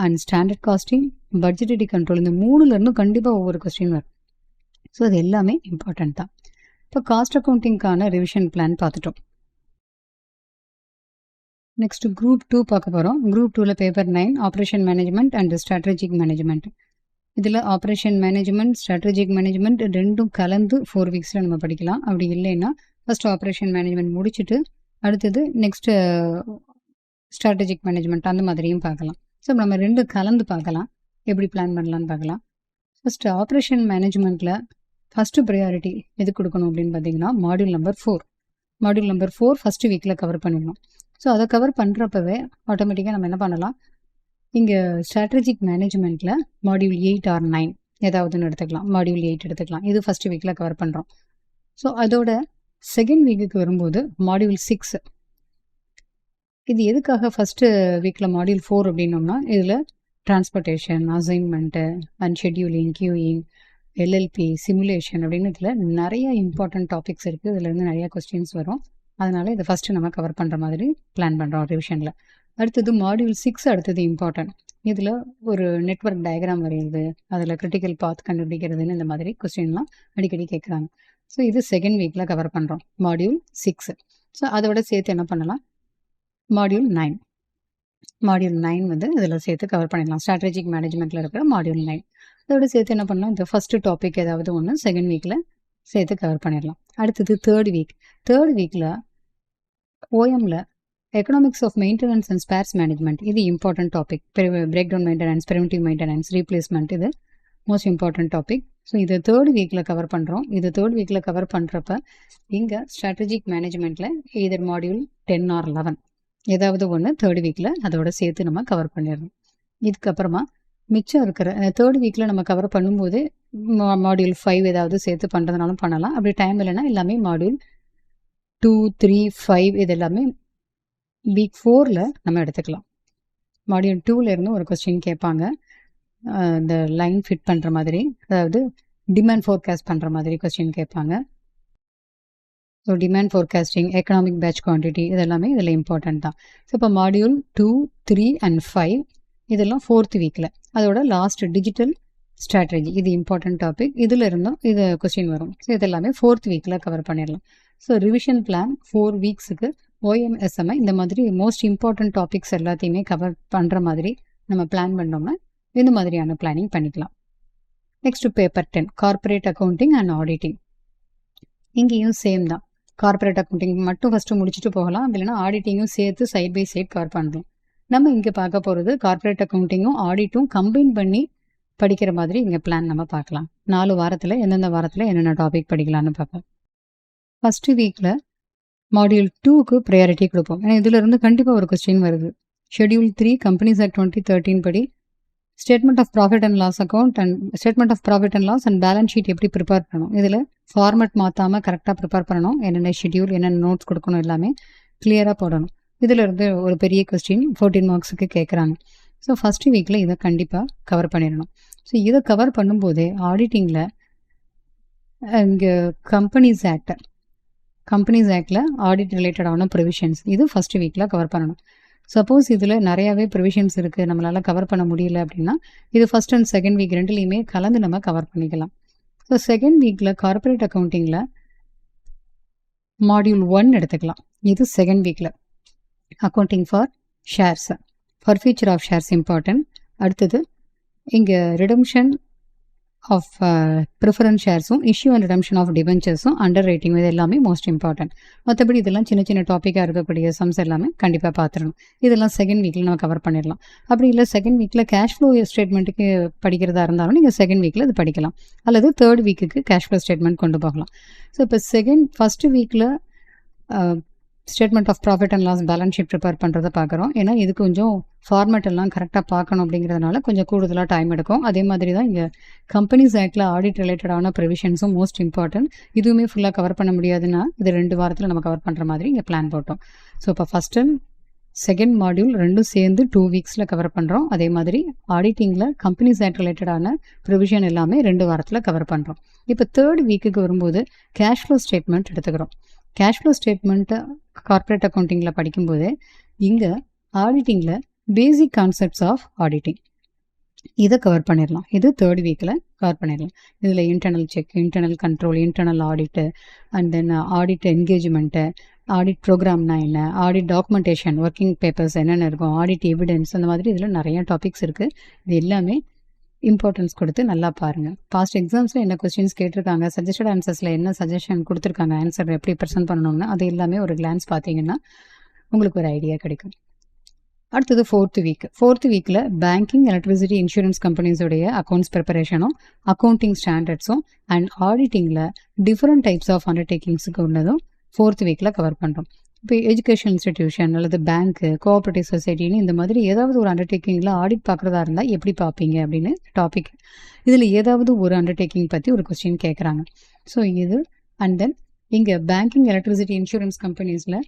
and standard costing, budgetary control, இந்த 3லேருந்து கண்டிப்பாக ஒவ்வொரு கொஸ்டின் வரும். ஸோ அது எல்லாமே இம்பார்ட்டன்ட் தான். இப்போ காஸ்ட் அக்கௌண்டிங்கான ரிவிஷன் பிளான் பார்த்துட்டோம். நெக்ஸ்ட் குரூப் 2 பார்க்க போகிறோம். குரூப் 2ல் paper 9 operation management and strategic management. இதில் ஆப்ரேஷன் மேனேஜ்மெண்ட், ஸ்ட்ராட்டஜிக் மேனேஜ்மெண்ட் ரெண்டும் கலந்து 4 வீக்ஸில் நம்ம படிக்கலாம். அப்படி இல்லைன்னா ஃபஸ்ட்டு ஆப்ரேஷன் மேனேஜ்மெண்ட் முடிச்சுட்டு அடுத்தது நெக்ஸ்ட்டு ஸ்ட்ராட்டஜிக் மேனேஜ்மெண்ட் அந்த மாதிரியும் பார்க்கலாம். ஸோ நம்ம 2 கலந்து பார்க்கலாம், எப்படி பிளான் பண்ணலான்னு பார்க்கலாம். ஃபஸ்ட்டு ஆப்ரேஷன் மேனேஜ்மெண்ட்டில் ஃபஸ்ட்டு ப்ரையாரிட்டி எது கொடுக்கணும் அப்படின்னு பார்த்தீங்கன்னா module number 4. Module number 4 first வீக்கில் கவர் பண்ணிடணும். ஸோ அதை கவர் பண்ணுறப்பவே ஆட்டோமேட்டிக்காக நம்ம என்ன பண்ணலாம், இங்கே ஸ்ட்ராட்டஜிக் மேனேஜ்மெண்ட்டில் மாடியூல் 8 ஆர் 9 ஏதாவதுன்னு எடுத்துக்கலாம். மாடியூல் 8 எடுத்துக்கலாம். இது ஃபஸ்ட்டு வீக்கில் கவர் பண்ணுறோம். ஸோ அதோட செகண்ட் வீக்குக்கு வரும்போது மாடியூல் 6. இது எதுக்காக ஃபஸ்ட்டு வீக்கில் மாடியூல் 4 அப்படின்னோம்னா, இதில் transportation, assignment and scheduling, queuing, LLB, simulation அப்படின்னு இதில் நிறைய இம்பார்ட்டன்ட் டாபிக்ஸ் இருக்குது. இதுலேருந்து நிறையா கொஸ்டின்ஸ் வரும். அதனால் இதை ஃபஸ்ட்டு நம்ம கவர் பண்ணுற மாதிரி பிளான் பண்ணுறோம் ரிவிஷனில். அடுத்தது மாடியூல் 6 அடுத்தது இம்பார்ட்டன்ட். இதில் ஒரு நெட்வொர்க் டயக்ராம் வரையுது, அதில் கிரிட்டிக்கல் பாத் கண்டுபிடிக்கிறதுன்னு இந்த மாதிரி கொஸ்டின்லாம் அடிக்கடி கேட்குறாங்க. ஸோ இது செகண்ட் வீக்கில் கவர் பண்ணுறோம் மாடியூல் 6. ஸோ அதோட சேர்த்து என்ன பண்ணலாம், மாடியூல் 9. மாடியூல் 9 வந்து இதில் சேர்த்து கவர் பண்ணிடலாம். ஸ்ட்ராட்டஜிக் மேனேஜ்மெண்ட்டில் இருக்கிற மாடியூல் 9 அதோட சேர்த்து என்ன பண்ணலாம், இந்த ஃபஸ்ட்டு டாபிக் ஏதாவது ஒன்று செகண்ட் வீக்கில் சேர்த்து கவர் பண்ணிடலாம். அடுத்தது தேர்ட் வீக்கில் ஓஎம்மில் economics of maintenance and spares management, இது important topic. Break down maintenance, preventive maintenance, replacement, இது மோஸ்ட் இம்பார்ட்டன்ட் டாபிக். ஸோ இது தேர்ட் வீக்கில் கவர் பண்ணுறோம். இது தேர்ட் வீக்கில் கவர் பண்ணுறப்ப இங்கே ஸ்ட்ராட்டஜிக் மேனேஜ்மெண்ட்டில் எய்தர் மாடியூல் 10 ஆர் 11 ஏதாவது ஒன்று தேர்ட் வீக்கில் அதோட சேர்த்து நம்ம கவர் பண்ணிடணும். இதுக்கப்புறமா மிச்சம் இருக்கிற தேர்ட் வீக்கில் நம்ம கவர் பண்ணும்போது மாடியூல் 5 ஏதாவது சேர்த்து பண்ணுறதுனாலும் பண்ணலாம். அப்படி டைம் இல்லைன்னா எல்லாமே மாடியூல் 2, 3, 5 இது எல்லாமே வீக் 4ல் நம்ம எடுத்துக்கலாம். மாடியூல் 2லேருந்து ஒரு கொஸ்டின் கேட்பாங்க, இந்த லைன் ஃபிட் பண்ணுற மாதிரி, அதாவது டிமாண்ட் ஃபோர்காஸ்ட் பண்ணுற மாதிரி கொஸ்டின் கேட்பாங்க. So demand forecasting, economic batch quantity இதெல்லாமே இதில் இம்பார்ட்டன்ட் தான். ஸோ இப்போ மாடியூல் 2, 3 அண்ட் 5 இதெல்லாம் 4th வீக்கில். அதோட லாஸ்ட் டிஜிட்டல் ஸ்ட்ராட்டஜி, இது இம்பார்ட்டன்ட் டாபிக். இதில் இருந்தும் இது கொஸ்டின் வரும். ஸோ இதெல்லாமே 4th வீக்கில் கவர் பண்ணிடலாம். ஸோ ரிவிஷன் பிளான் 4 வீக்ஸுக்கு OMSMI இந்த மாதிரி மோஸ்ட் இம்பார்ட்டன்ட் டாபிக்ஸ் எல்லாத்தையுமே கவர் பண்ணுற மாதிரி நம்ம பிளான் பண்ணோம்னா இந்த மாதிரியான பிளானிங் பண்ணிக்கலாம். Next paper 10 corporate accounting and auditing. இங்கேயும் சேம் தான். கார்ப்பரேட் அக்கௌண்டிங் மட்டும் ஃபஸ்ட்டு முடிச்சுட்டு போகலாம், இல்லைன்னா ஆடிட்டிங்கும் சேர்த்து சைட் பை சைட் கவர் பண்ணலாம். நம்ம இங்கே பார்க்க போகிறது கார்ப்பரேட் அக்கௌண்டிங்கும் ஆடிட்டும் கம்பைன் பண்ணி படிக்கிற மாதிரி இங்கே பிளான் நம்ம பார்க்கலாம். 4 வாரத்தில் எந்தெந்த வாரத்தில் என்னென்ன டாபிக் படிக்கலான்னு பார்க்கலாம். ஃபஸ்ட்டு வீக்கில் மாடியூல் 2க்கு ப்ரையாரிட்டி கொடுப்போம். ஏன்னா இதிலிருந்து கண்டிப்பாக ஒரு கொஸ்டின் வருது. ஷெட்யூல் 3 கம்பெனிஸ் ஆக்ட் 2013 படி statement of profit and loss account and statement of profit and loss and balance sheet எப்படி ப்ரிப்பேர் பண்ணணும், இதில் ஃபார்மேட் மாற்றாமல் கரெக்டாக ப்ரிப்பேர் பண்ணணும். என்னென்ன ஷெட்யூல், என்னென்ன நோட்ஸ் கொடுக்கணும் எல்லாமே கிளியராக போடணும். இதில் இருந்து ஒரு பெரிய கொஸ்டின் 14 மார்க்ஸுக்கு கேட்குறாங்க. ஸோ ஃபஸ்ட்டு வீக்கில் இதை கண்டிப்பாக கவர் பண்ணிடணும். ஸோ இதை கவர் பண்ணும்போதே ஆடிட்டிங்கில் இங்கே கம்பெனிஸ் ஆக்டில் ஆடிட் ரிலேட்டடான ப்ரொவிஷன்ஸ் இது ஃபஸ்ட்டு வீக்கில் கவர் பண்ணணும். சப்போஸ் இதில் நிறையாவே ப்ரொவிஷன்ஸ் இருக்குது, நம்மளால் கவர் பண்ண முடியல அப்படின்னா இது ஃபஸ்ட் அண்ட் செகண்ட் வீக் ரெண்டுலேயுமே கலந்து நம்ம கவர் பண்ணிக்கலாம். ஸோ செகண்ட் வீக்கில் கார்ப்பரேட் அக்கௌண்டிங்கில் மாடியூல் 1 எடுத்துக்கலாம். இது செகண்ட் வீக்கில் accounting for shares, forfeiture of shares important. அடுத்தது இங்கே ரிடம்ஷன் ஆஃப் ப்ரிஃபரன்ஸ் ஷேர்ஸும் இஷ்யூ அண்ட் ரிடம்ஷன் ஆஃப் டிபென்ச்சர்ஸும் அண்டர் ரைட்டிங் இது எல்லாமே மோஸ்ட் இம்பார்ட்டன்ட். மற்றபடி இதெல்லாம் சின்ன சின்ன டாப்பிக்காக இருக்கக்கூடிய சம்ஸ் எல்லாமே கண்டிப்பாக பார்த்துடணும். இதெல்லாம் செகண்ட் வீக்கில் நம்ம கவர் பண்ணிடலாம். அப்படி இல்லை செகண்ட் வீக்கில் கேஷ் ஃப்ளோ ஸ்டேட்மெண்ட்டுக்கு படிக்கிறதா இருந்தாலும் நீங்கள் செகண்ட் வீக்கில் இது படிக்கலாம், அல்லது தேர்ட் வீக்குக்கு கேஷ் ஃப்ளோ ஸ்டேட்மெண்ட் கொண்டு போகலாம். ஸோ இப்போ ஃபஸ்ட்டு வீக்கில் statement of profit and loss balance sheet prepare பண்ணுறதை பார்க்குறோம். ஏன்னா இது கொஞ்சம் ஃபார்மேட் எல்லாம் கரெக்டாக பார்க்கணும் அப்படிங்கிறதுனால கொஞ்சம் கூடுதலாக டைம் எடுக்கும். அதே மாதிரி தான் இங்கே கம்பெனிஸ் ஆக்டில் ஆடிட் ரிலேட்டடான ப்ரொவிஷன்ஸும் மோஸ்ட் இம்பார்ட்டன்ட். இதுவுமே ஃபுல்லாக கவர் பண்ண முடியாதுன்னா இது 2 வாரத்தில் நம்ம கவர் பண்ணுற மாதிரி இங்கே பிளான் போட்டோம். ஸோ இப்போ ஃபஸ்ட் அண்ட் செகண்ட் மாடியூல் ரெண்டும் சேர்ந்து 2 வீக்ஸில் கவர் பண்ணுறோம். அதே மாதிரி ஆடிட்டிங்கில் கம்பெனிஸ் ஆக்ட் ரிலேட்டடான ப்ரொவிஷன் எல்லாமே 2 வாரத்தில் கவர் பண்ணுறோம். இப்போ தேர்ட் வீக்குக்கு வரும்போது கேஷ் ஃப்ளோ ஸ்டேட்மெண்ட் எடுத்துக்கிறோம். கேஷ் ஃப்ளோ ஸ்டேட்மெண்ட்டை கார்ப்பரேட் அக்கௌண்டிங்கில் படிக்கும்போது இங்கே ஆடிட்டிங்கில் பேசிக் கான்செப்ட்ஸ் ஆஃப் ஆடிட்டிங் இதை கவர் பண்ணிடலாம். இது தேர்ட் வீக்கில் கவர் பண்ணிடலாம். இதில் internal check, internal control, internal audit, and then audit engagement, audit ப்ரோக்ராம்னா என்ன, ஆடிட் டாக்குமெண்டேஷன், ஒர்க்கிங் பேப்பர்ஸ் என்னென்ன இருக்கும், ஆடிட் எவிடன்ஸ், அந்த மாதிரி இதில் நிறைய டாபிக்ஸ் இருக்குது. இது எல்லாமே இம்பார்ட்டன்ஸ் கொடுத்து நல்லா பாருங்கள். பாஸ்ட் எக்ஸாம்ஸில் என்ன கொஸ்டின்ஸ் கேட்டிருக்காங்க, சஜஷட் ஆன்சர்ஸில் என்ன சஜஷன் கொடுத்துருக்காங்க, ஆன்சர் எப்படி ப்ரெசென்ட் பண்ணணும்னு அது எல்லாமே ஒரு கிளான்ஸ் பார்த்தீங்கன்னா உங்களுக்கு ஒரு ஐடியா கிடைக்கும். அடுத்தது ஃபோர்த் வீக்கில் பேங்கிங், எலக்ட்ரிசிட்டி, இன்சூரன்ஸ் கம்பெனிஸோடைய அக்கௌண்ட்ஸ் ப்ரிப்பரேஷனும் அக்கௌண்டிங் ஸ்டாண்டர்ட்ஸும் அண்ட் ஆடிட்டிங்கில் டிஃப்ரெண்ட் டைப்ஸ் ஆஃப் அண்டர்டேக்கிங்ஸுக்கு உள்ளதும் ஃபோர்த் வீக்கில் கவர் பண்ணுறோம். இப்போ எஜுகேஷன் இன்ஸ்டிடியூஷன் அல்லது பேங்க்கு, கோஆப்ரேட்டிவ் சொசைட்டின்னு இந்த மாதிரி ஏதாவது ஒரு அண்டர்டேக்கிங்கில் ஆடிட் பார்க்குறதா இருந்தால் எப்படி பார்ப்பீங்க அப்படின்னு டாபிக். இதில் ஏதாவது ஒரு அண்டர்டேக்கிங் பற்றி ஒரு கொஸ்டின் கேட்குறாங்க. ஸோ இது அண்ட் தென் இங்கே பேங்கிங், எலக்ட்ரிசிட்டி, இன்சூரன்ஸ் கம்பெனிஸில்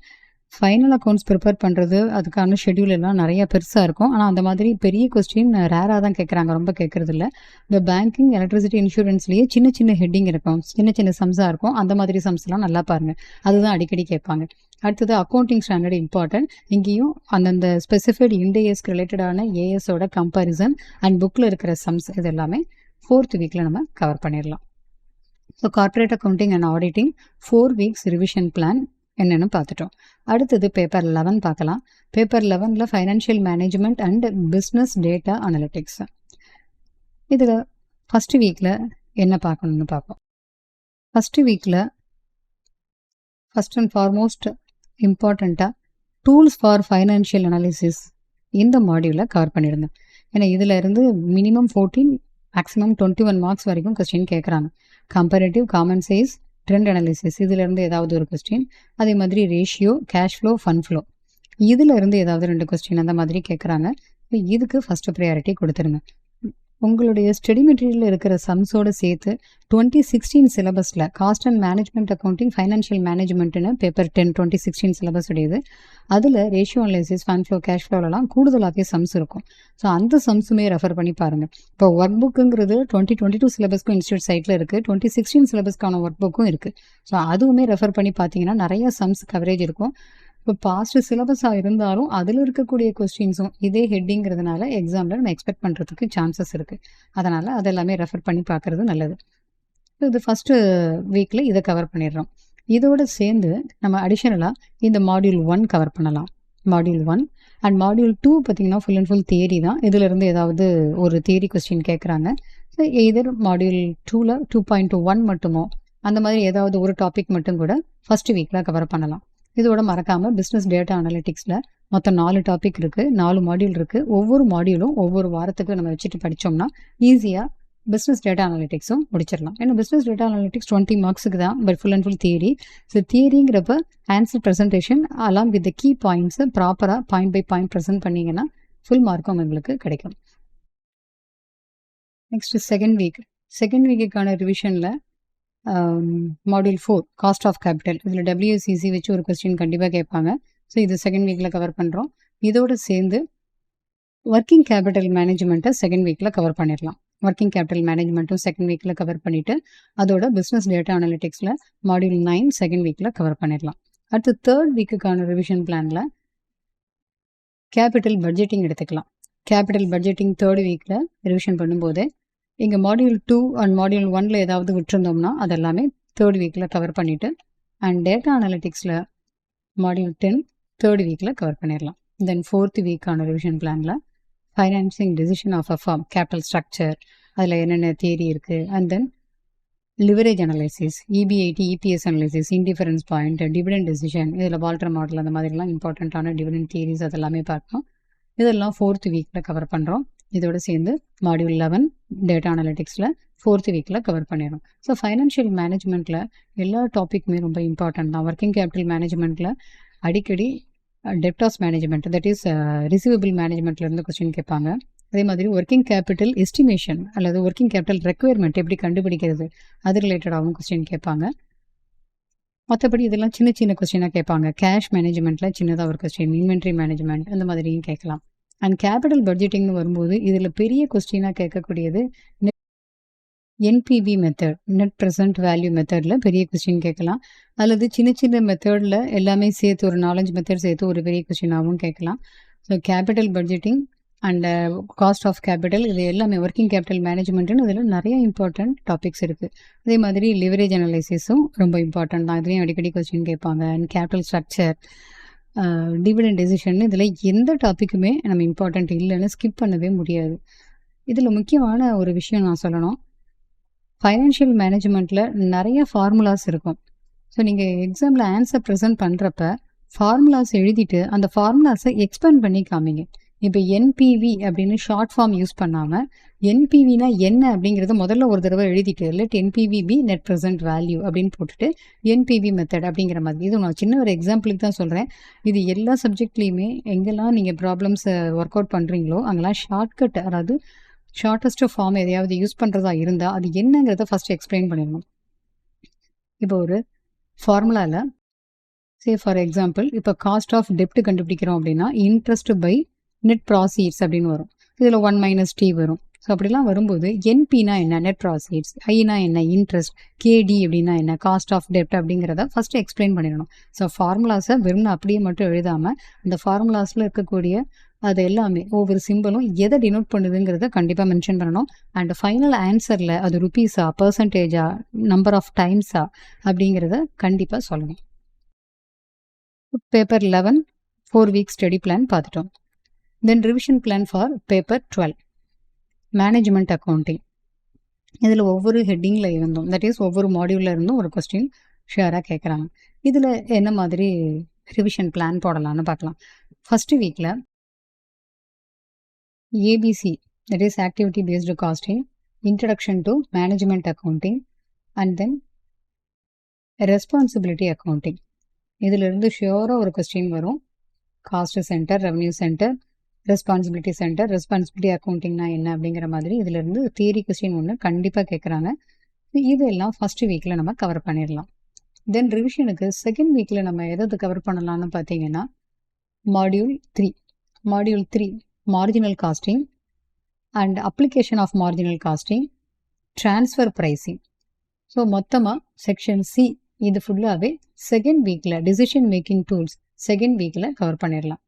ஃபைனல் அக்கௌண்ட்ஸ் ப்ரிப்பேர் பண்ணுறது அதுக்கான ஷெட்யூல் எல்லாம் நிறையா பெருசாக இருக்கும். ஆனால் அந்த மாதிரி பெரிய கொஸ்டின் ரேராக தான் கேட்குறாங்க, ரொம்ப கேட்குறது இல்லை. இந்த பேங்கிங், எலக்ட்ரிசிட்டி, இன்சூரன்ஸ்லேயே சின்ன சின்ன ஹெட்டிங் இருக்கும், சின்ன சின்ன சம்ஸாக இருக்கும். அந்த மாதிரி சம்ஸ்லாம் நல்லா பாருங்கள், அதுதான் அடிக்கடி கேட்பாங்க. அடுத்தது அக்கௌண்டிங் ஸ்டாண்டர்ட் இம்பார்ட்டன்ட். இங்கேயும் அந்தந்த ஸ்பெசிஃபைட் இண்டேஸ்க்கு ரிலேட்டடான ஏஎஸோட கம்பேரிசன் அண்ட் புக்கில் இருக்கிற சம்ஸ் இது எல்லாமே ஃபோர்த் வீக்கில் நம்ம கவர் பண்ணிடலாம். So corporate accounting and auditing 4 weeks revision plan என்னென்னு பார்த்துட்டோம். அடுத்தது பேப்பர் 11 பார்க்கலாம். பேப்பர் 11ல் financial management and business data analytics. இதில் ஃபஸ்ட்டு வீக்கில் என்ன பார்க்கணுன்னு பார்ப்போம். ஃபஸ்ட்டு வீக்கில் ஃபஸ்ட் அண்ட் ஃபார்மோஸ்ட் இம்பார்ட்டண்ட்டாக டூல்ஸ் ஃபார் ஃபைனான்ஷியல் அனாலிசிஸ் இந்த மாடியூலை கவர் பண்ணியிருந்தேன். ஏன்னா இதில் இருந்து மினிமம் 14 மேக்ஸிமம் 21 மார்க்ஸ் வரைக்கும் கொஸ்டின் கேட்குறாங்க. Comparative, common size, trend analysis இதிலேருந்து ஏதாவது ஒரு கொஸ்டின், அதே மாதிரி ratio, cash flow, fund flow இதிலேருந்து ஏதாவது 2 கொஸ்டின் அந்த மாதிரி கேட்குறாங்க. இதுக்கு ஃபஸ்ட்டு ப்ரையாரிட்டி கொடுத்துருங்க. உங்களுடைய ஸ்டடி மெட்டீரியலில் இருக்கிற சம்ஸோடு சேர்த்து 2016 சிலபஸில் cost and management accounting, financial மேனேஜ்மெண்ட்டுன்னு பேப்பர் 10 2016 சிலபஸ் உடையது. அதில் ratio analysis, fund flow, cash ஃப்ளோலாம் கூடுதலாகவே சம்ஸ் இருக்கும். ஸோ அந்த சம்ஸுமே ரெஃபர் பண்ணி பாருங்கள். இப்போ ஒர்க் புக்குங்கிறது 2022 சிலபஸ்க்கும் இன்ஸ்டியூட் சைட்டில் இருக்குது, 2016 சிலபஸ்க்கான ஒர்க் புக்கும் இருக்குது. ஸோ அதுவுமே ரெஃபர் பண்ணி பார்த்தீங்கன்னா நிறைய சம்ஸ் கவரேஜ் இருக்கும். இப்போ பாஸ்ட் சிலபஸாக இருந்தாலும் அதில் இருக்கக்கூடிய கொஸ்டின்ஸும் இதே ஹெட்டிங்கிறதுனால எக்ஸாமில் நம்ம எக்ஸ்பெக்ட் பண்ணுறதுக்கு சான்சஸ் இருக்குது. அதனால் அதெல்லாமே ரெஃபர் பண்ணி பார்க்குறது நல்லது. இது ஃபஸ்ட்டு வீக்கில் இதை கவர் பண்ணிடுறோம். இதோடு சேர்ந்து நம்ம அடிஷ்னலாக இந்த மாடியூல் 1 கவர் பண்ணலாம். மாடியூல் 1 அண்ட் மாடியூல் 2 பார்த்திங்கன்னா ஃபுல் அண்ட் ஃபுல் தியரி தான். இதிலிருந்து ஏதாவது ஒரு தியரி கொஸ்டின் கேட்குறாங்க. ஸோ எதர் மாடியூல் 2ல் 2.1 மட்டுமோ அந்த மாதிரி ஏதாவது ஒரு டாபிக் மட்டும் கூட ஃபஸ்ட்டு வீக்கில் கவர் பண்ணலாம். இதோட மறக்காமல் பிஸ்னஸ் டேட்டா அனலிட்டிக்ஸில் மொத்தம் 4 டாபிக் இருக்குது, 4 மாடியூல் இருக்குது. ஒவ்வொரு மாடியூலும் ஒவ்வொரு வாரத்துக்கு நம்ம வச்சுட்டு படித்தோம்னா ஈஸியாக பிஸ்னஸ் டேட்டா அனலிட்டிக்ஸும் முடிச்சிடலாம். ஏன்னா பிஸ்னஸ் டேட்டா அனலிட்டிக்ஸ் 20 மார்க்ஸுக்கு தான், but full and full theory. So தியரிங்கிறப்ப answer presentation along with the key பாயிண்ட்ஸை ப்ராப்பராக பாயிண்ட் பை பாயிண்ட் ப்ரெசென்ட் பண்ணிங்கன்னா ஃபுல் மார்க்கும் உங்களுக்கு கிடைக்கும். நெக்ஸ்ட்டு செகண்ட் வீக்குக்கான ரிவிஷனில் மாடியூல் 4 காஸ்ட் ஆஃப் கேபிட்டல், இதில் WSCC வச்சு ஒரு கொஸ்டின் கண்டிப்பாக கேட்பாங்க. ஸோ இது செகண்ட் வீக்கில் கவர் பண்ணுறோம். இதோடு சேர்ந்து ஒர்க்கிங் கேபிட்டல் மேனேஜ்மெண்ட்டை செகண்ட் வீக்கில் கவர் பண்ணிடலாம். ஒர்க்கிங் கேபிட்டல் மேனேஜ்மெண்ட்டும் செகண்ட் வீக்கில் கவர் பண்ணிவிட்டு அதோட பிஸ்னஸ் டேட்டா அனலிட்டிக்ஸில் மாடியூல் 9 செகண்ட் வீக்கில் கவர் பண்ணிடலாம். அடுத்து தேர்ட் வீக்குக்கான ரிவிஷன் பிளானில் கேபிட்டல் பட்ஜெட்டிங் எடுத்துக்கலாம். கேபிட்டல் பட்ஜெட்டிங் தேர்ட் வீக்கில் ரிவிஷன் பண்ணும்போது இங்கே மாடியூல் 2 அண்ட் மாடியூல் 1ல் ஏதாவது விட்டுருந்தோம்னா அதெல்லாமே தேர்ட் வீக்கில் கவர் பண்ணிவிட்டு அண்ட் டேட்டா அனலிட்டிக்ஸில் மாடியூல் 10 தேர்ட் வீக்கில் கவர் பண்ணிடலாம். தென் ஃபோர்த் வீக்கான ரிவிஷன் பிளானில் financing decision of a firm, capital structure, அதில் என்னென்ன தியரி இருக்குது, and then leverage analysis, EBIT, EPS analysis, indifference point, dividend decision, இதில் வால்டர் மாடல் அந்த மாதிரிலாம் இம்பார்ட்டண்ட்டான டிவிடெண்ட் தியரிஸ் அதெல்லாமே பார்க்கணும். இதெல்லாம் ஃபோர்த் வீக்கில் கவர் பண்ணுறோம். இதோடு சேர்ந்து மாடியூல் 11 டேட்டா அனலிட்டிக்ஸில் ஃபோர்த் வீக்கில் கவர் பண்ணிடும். ஸோ ஃபைனான்ஷியல் மேனேஜ்மெண்ட்டில் எல்லா டாப்பிக்குமே ரொம்ப இம்பார்ட்டன்ட் தான். ஒர்க்கிங் கேபிட்டல் மேனேஜ்மெண்ட்டில் அடிக்கடி debtors management, that is receivable மேனேஜ்மெண்ட்லேருந்து கொஸ்டின் கேட்பாங்க. அதே மாதிரி ஒர்க்கிங் கேபிட்டல் எஸ்டிமேஷன் அல்லது ஒர்க்கிங் கேபிட்டல் ரெக்குயர்மெண்ட் எப்படி கண்டுபிடிக்கிறது அது ரிலேட்டடாகவும் கொஸ்டின் கேட்பாங்க. மற்றபடி இதெல்லாம் சின்ன சின்ன கொஸ்டினாக கேட்பாங்க. கேஷ் மேனேஜ்மெண்ட்டில் சின்னதாக ஒரு கொஸ்டின், இன்வென்ட்ரி மேனேஜ்மெண்ட் அந்த மாதிரியும் கேட்கலாம். அண்ட் கேபிட்டல் பட்ஜெட்டிங்னு வரும்போது இதில் பெரிய கொஸ்டினாக கேட்கக்கூடியது NPV method, net present value மெத்தடில் பெரிய கொஸ்டின் கேட்கலாம். அல்லது சின்ன சின்ன மெத்தடில் எல்லாமே சேர்த்து ஒரு 4-5 மெத்தட் சேர்த்து ஒரு பெரிய கொஸ்டினாகவும் கேட்கலாம். So capital budgeting and cost of capital இது எல்லாமே ஒர்க்கிங் கேபிட்டல் மேனேஜ்மெண்ட்டுன்னு இதில் நிறைய இம்பார்ட்டன்ட் டாபிக்ஸ் இருக்குது. அதே மாதிரி லிவரேஜ் அனலைசிஸும் ரொம்ப இம்பார்ட்டன்ட் தான். இதுலேயும் அடிக்கடி கொஸ்டின் கேட்பாங்க. And capital structure, dividend decision இதில் எந்த டாப்பிக்குமே நம்ம இம்பார்ட்டன்ட் இல்லைன்னு ஸ்கிப் பண்ணவே முடியாது. இதில் முக்கியமான ஒரு விஷயம் நான் சொல்லணும். ஃபைனான்ஷியல் மேனேஜ்மெண்ட்டில் நிறைய ஃபார்முலாஸ் இருக்கும். ஸோ நீங்கள் எக்ஸாமில் ஆன்சர் ப்ரெசென்ட் பண்ணுறப்ப ஃபார்முலாஸ் எழுதிட்டு அந்த ஃபார்முலாஸை எக்ஸ்பேண்ட் பண்ணி காமிங்க. இப்போ என்பிவி அப்படின்னு ஷார்ட் ஃபார்ம் யூஸ் பண்ணாமல் என்பிவினா என்ன அப்படிங்கிறத முதல்ல ஒரு தடவை எழுதிட்டு let NPV be net present value அப்படின்னு போட்டுட்டு என்பிவி மெத்தட் அப்படிங்கிற மாதிரி. இது நான் சின்ன ஒரு எக்ஸாம்பிளுக்கு தான் சொல்கிறேன். இது எல்லா சப்ஜெக்ட்லேயுமே எங்கெல்லாம் நீங்கள் ப்ராப்ளம்ஸை ஒர்க் அவுட் பண்ணுறீங்களோ அங்கெல்லாம் ஷார்ட்கட், அதாவது ஷார்ட்டஸ்ட் ஃபார்ம் எதையாவது யூஸ் பண்ணுறதா இருந்தால் அது என்னங்கிறத ஃபஸ்ட்டு எக்ஸ்பிளைன் பண்ணிடணும். இப்போ ஒரு ஃபார்முலாவில் ஃபார் எக்ஸாம்பிள் இப்போ காஸ்ட் ஆஃப் டெப்ட் கண்டுபிடிக்கிறோம் அப்படின்னா இன்ட்ரெஸ்ட் பை நெட் ப்ராசீட்ஸ் அப்படின்னு வரும். இதில் 1 - T வரும். ஸோ அப்படிலாம் வரும்போது என்பினா என்ன, நெட் ப்ராசீட்ஸ், ஐனா என்ன, இன்ட்ரெஸ்ட், கேடி அப்படின்னா என்ன, காஸ்ட் ஆஃப் டெப்ட் அப்படிங்கிறத ஃபஸ்ட்டு எக்ஸ்பிளைன் பண்ணிடணும். ஸோ ஃபார்முலாஸை வெறும் அப்படியே மட்டும் எழுதாமல் அந்த ஃபார்முலாஸில் இருக்கக்கூடிய அது எல்லாமே ஒவ்வொரு சிம்பிளும் எதை டினோட் பண்ணுதுங்கிறத கண்டிப்பாக மென்ஷன் பண்ணணும். அண்ட் ஃபைனல் ஆன்சரில் அது ருபீஸா, பர்சன்டேஜா, நம்பர் ஆஃப் டைம்ஸா அப்படிங்கிறத கண்டிப்பாக சொல்லணும். பேப்பர் 11 4 வீக் ஸ்டடி பிளான் பார்த்துட்டோம். Then revision plan for paper 12 management accounting. இதில் ஒவ்வொரு ஹெட்டிங்கில் இருந்தும், தட் இஸ் ஒவ்வொரு மாடியூலில் இருந்தும் ஒரு கொஸ்டின் ஷியராக கேட்குறாங்க. இதில் என்ன மாதிரி ரிவிஷன் பிளான் போடலான்னு பார்க்கலாம். ஃபஸ்ட்டு வீக்கில் ABC, that is activity based costing, introduction to management accounting, and then responsibility accounting. இதிலிருந்து ஷியோராக ஒரு கொஸ்டின் வரும். Cost centre, revenue centre, responsibility centre, responsibility அக்கௌண்டிங்னா என்ன அப்படிங்கிற மாதிரி இதிலிருந்து தியரி கொஸ்டின் ஒன்று கண்டிப்பாக கேட்குறாங்க. இதெல்லாம் ஃபஸ்ட்டு வீக்கில் நம்ம கவர் பண்ணிடலாம். தென் ரிவிஷனுக்கு செகண்ட் வீக்கில் நம்ம எதை கவர் பண்ணலான்னு பார்த்தீங்கன்னா module 3 marginal costing and application of marginal costing, transfer pricing. So மொத்தமாக செக்ஷன் சி இது ஃபுல்லாகவே செகண்ட் வீக்கில் டிசிஷன் மேக்கிங் டூல்ஸ் செகண்ட் வீக்கில் கவர் பண்ணிடலாம்.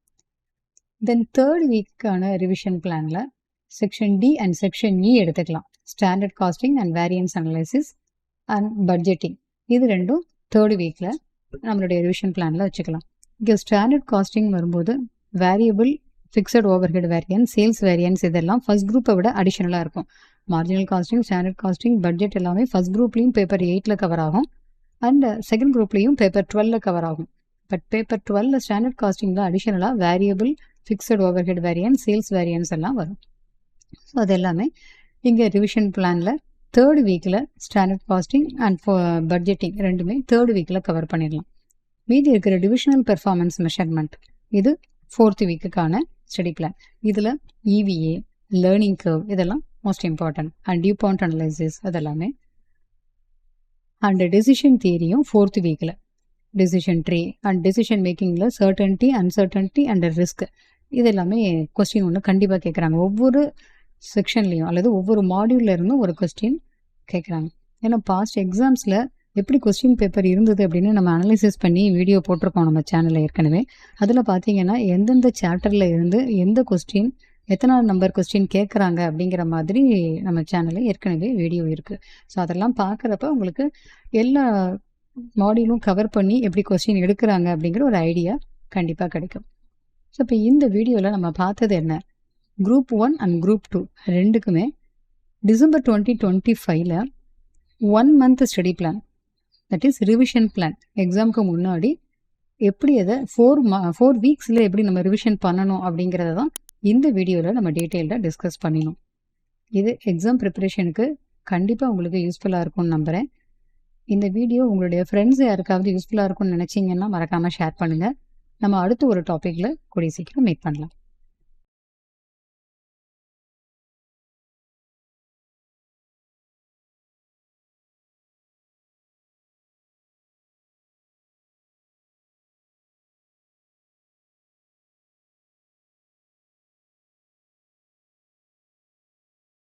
தென் தேர்ட் வீக்கான ரிவிஷன் பிளானில் section D and section E எடுத்துக்கலாம். Standard costing and variance analysis and budgeting இது ரெண்டும் தேர்ட் வீக்கில் நம்மளுடைய ரிவிஷன் பிளானில் வச்சுக்கலாம். இங்கே ஸ்டாண்டர்ட் காஸ்டிங் வரும்போது variable, fixed overhead variance, sales variance இதெல்லாம் ஃபர்ஸ்ட் குரூப்பை விட அடிஷனலாக இருக்கும். Marginal costing, standard costing, budget எல்லாமே ஃபர்ஸ்ட் குரூப்லேயும் பேப்பர் 8ல் கவர் ஆகும் அண்ட் செகண்ட் குரூப்லேயும் பேப்பர் 12ல் கவர் ஆகும். பட் பேப்பர் 12ல் ஸ்டாண்டர்ட் காஸ்டிங்கில் அடிஷனலாக variable, fixed overhead variance, sales variance எல்லாம் வரும். ஸோ அது எல்லாமே இங்கே ரிவிஷன் பிளானில் தேர்ட் வீக்கில் ஸ்டாண்டர்ட் காஸ்டிங் அண்ட் பட்ஜெட்டிங் ரெண்டுமே தேர்ட் வீக்கில் கவர் பண்ணிடலாம். மீதி இருக்கிற டிவிஷனல் பெர்ஃபார்மன்ஸ் மெஷர்மெண்ட் இது ஃபோர்த் வீக்குக்கான ஸ்டடி பிளான். இதில் இவிஏ, லேர்னிங் கர்வ் இதெல்லாம் most important and DuPont analysis அதெல்லாமே. அண்ட் டெசிஷன் தியரியும் ஃபோர்த் வீக்கில், டெசிஷன் ட்ரீ அண்ட் டெசிஷன் மேக்கிங்கில் சர்டன்டி, அன்சர்டன்டி அண்ட் ரிஸ்க் இது எல்லாமே கொஸ்டின் ஒன்று கண்டிப்பாக கேட்குறாங்க. ஒவ்வொரு செக்ஷன்லேயும் அல்லது ஒவ்வொரு மாடியூலில் இருந்தும் ஒரு கொஸ்டின் கேட்குறாங்க. ஏன்னா பாஸ்ட் எக்ஸாம்ஸில் எப்படி கொஸ்டின் பேப்பர் இருந்தது அப்படின்னு நம்ம அனலைசிஸ் பண்ணி வீடியோ போட்டிருக்கோம் நம்ம சேனலில் ஏற்கனவே. அதில் பார்த்தீங்கன்னா எந்தெந்த சாப்டரில் இருந்து எந்த கொஸ்டின், எத்தனை நம்பர் கொஸ்டின் கேட்குறாங்க அப்படிங்கிற மாதிரி நம்ம சேனலில் ஏற்கனவே வீடியோ இருக்குது. ஸோ அதெல்லாம் பார்க்குறப்ப உங்களுக்கு எல்லா மாடியூலும் கவர் பண்ணி எப்படி கொஸ்டின் எடுக்கிறாங்க அப்படிங்கிற ஒரு ஐடியா கண்டிப்பாக கிடைக்கும். ஸோ இப்போ இந்த வீடியோவில் நம்ம பார்த்தது என்ன, குரூப் 1 அண்ட் குரூப் 2 ரெண்டுக்குமே December 2025 1 month study plan, that is revision plan, எக்ஸாமுக்கு முன்னாடி எப்படி அதை 4 வீக்ஸில் எப்படி நம்ம ரிவிஷன் பண்ணணும் அப்படிங்கிறத தான் இந்த வீடியோவில் நம்ம டீட்டெயில்டாக டிஸ்கஸ் பண்ணினோம். இது எக்ஸாம் ப்ரிப்பரேஷனுக்கு கண்டிப்பாக உங்களுக்கு யூஸ்ஃபுல்லாக இருக்கும்னு நம்புகிறேன். இந்த வீடியோ உங்களுடைய ஃப்ரெண்ட்ஸ் யாருக்காவது யூஸ்ஃபுல்லாக இருக்கும்னு நினச்சிங்கன்னா மறக்காமல் ஷேர் பண்ணுங்கள். நம்ம அடுத்த ஒரு டாப்பிக்கில் கூடிய சீக்கிரம் மீட் பண்ணலாம்.